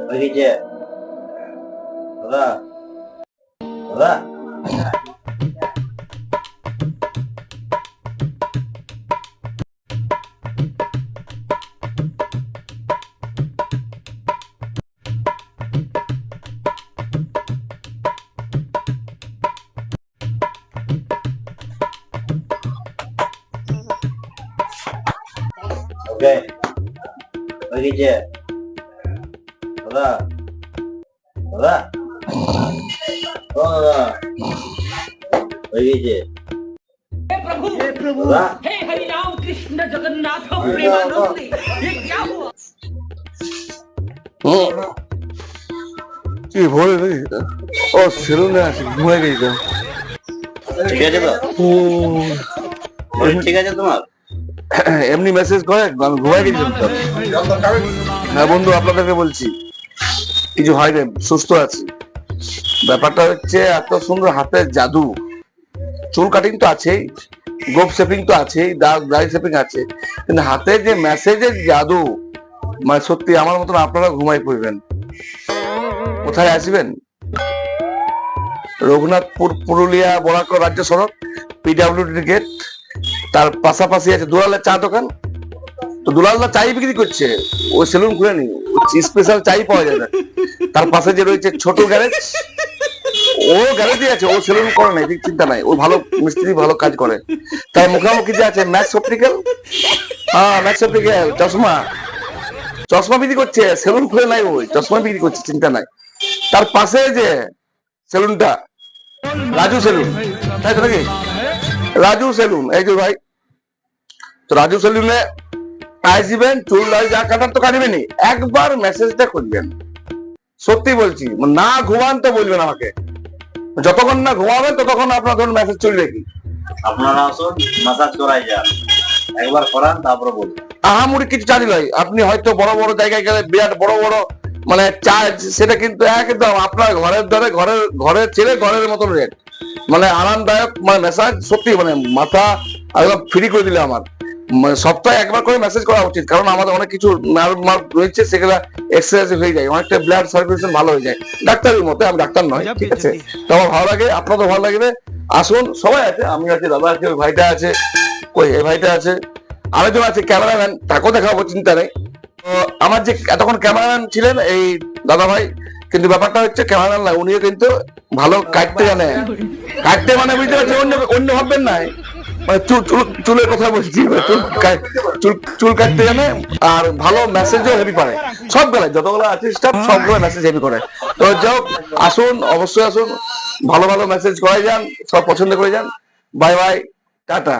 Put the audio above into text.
ওইদিকে দাদা দাদা ওকে ওইদিকে দাদা দাদা ও দাদা ওইদিকে हे प्रभु दादा हे हरि राम कृष्ण जगन्नाथ प्रेमानंद ये क्या हुआ কি ভোরে নাকি? ও সেলুনে আছে, ঘুমাই গেছিলাম। ঠিক আছে তো ঠিক আছে তোমার এমনি মেসেজ করে আমি ঘুমাই গেছিলাম তো। হ্যাঁ বন্ধু, আপনাদেরকে বলছি কিছু হয় না, সুস্থ আছি। ব্যাপারটা হচ্ছে এত সুন্দর হাতের জাদু। চুল কাটিং তো আছেই, গোপ শেপিং তো আছেই, দাড়ি শেপিং আছে, কিন্তু হাতে যে মেসেজের জাদু, মানে সত্যি আমার মতন আপনারা ঘুমাই পড়বেন। কোথায় আসবেন? রঘুনাথপুর, পুরুলিয়া বরাকর রাজ্য সড়ক, পিডাব্লিউডি গেট, তার পাশাপাশি আছে দুলালের চা দোকান। তো দুলালদা চাই বিক্রি করছে, ও সেলুন খুলে নি, স্পেশাল চাই পাওয়া যাবে। তার পাশে যে রয়েছে ছোট গ্যারেজ, ও গ্যারেজই আছে, ও সেলুন করে নাই, চিন্তা নাই, ও ভালো মিস্ত্রি, ভালো কাজ করে। তার মুখামুখি যে আছে ম্যাক্স অপটিক্যাল, হ্যাঁ ম্যাক্স অপটিক্যাল, চশমা চশমা বিক্রি করছে, সেলুন খুলে নাই, ওই চশমা বিক্রি করছে, চিন্তা নাই। তার পাশে যে সেলুনটা রাজু সেলুন, তাই তো নাকি? রাজু সেলুন, এই যে ভাই, তো রাজু সেলুনে আসবেন, চুল দাড়ি যা কাটার তো কাটবেনই, একবার মেসেজটা করবেন। সত্যি বলছি, না ঘুমান তো বলবেন আমাকে, যতক্ষণ না ঘুমাবেন ততক্ষণ আপনার ধরুন মেসেজ চলবে কি। আপনারা আসুন, মাসাজ করাই যান, একবার করান তারপরে বলুন। আহামরি কিছু চার্জ নয়। আপনি হয়তো বড় বড় জায়গায় গেলে বিরাট বড় বড় মানে চার্জ, সেটা কিন্তু একদম আপনার ঘরের ধরে ঘরের ছেলে ঘরের মতন রেট, মানে আরামদায়ক, মানে মেসাজ সত্যি, মানে মাথা একদম ফ্রি করে দিলে আমার। মানে সপ্তাহে একবার করে মেসেজ করা উচিত, কারণ আমাদের অনেক কিছু নার্ভ মার্ভ রয়েছে, সেগুলো এক্সারসাইজ হয়ে যায়, অনেকটা ব্লাড সার্কুলেশন ভালো হয়ে যায়। ডাক্তারের মতে, আমি ডাক্তার নয়, ঠিক আছে? তো আমার ভালো লাগে, আপনাদের ভালো লাগবে। আসুন, সবাই আছে, আমি আছি, দাদা আছে, ওই ভাইটা আছে, ওই এই ভাইটা আছে, আরেকজন আছে ক্যামেরাম্যান, তাকেও দেখাবো, চিন্তা নেই। তো আমার যে এতক্ষণ ক্যামেরাম্যান ছিলেন এই দাদা ভাই, কিন্তু ব্যাপারটা হচ্ছে ক্যামেরাম্যান না, উনিও কিন্তু ভালো কাটতে জানে। কাটতে মানে বুঝতে পারছি, অন্য ভাববেন নাই, মানে চুলের কথা বলছি, চুল কাটতে জানে, আর ভালো মেসেজও হেভি পারে। সব বেলায় যতগুলো আছে স্টাফ, সবগুলো মেসেজ হেভি করে। তো যাও, আসুন, অবশ্যই আসুন, ভালো ভালো মেসেজ করাই যান, সব পছন্দ করে যান। Bye bye, tata.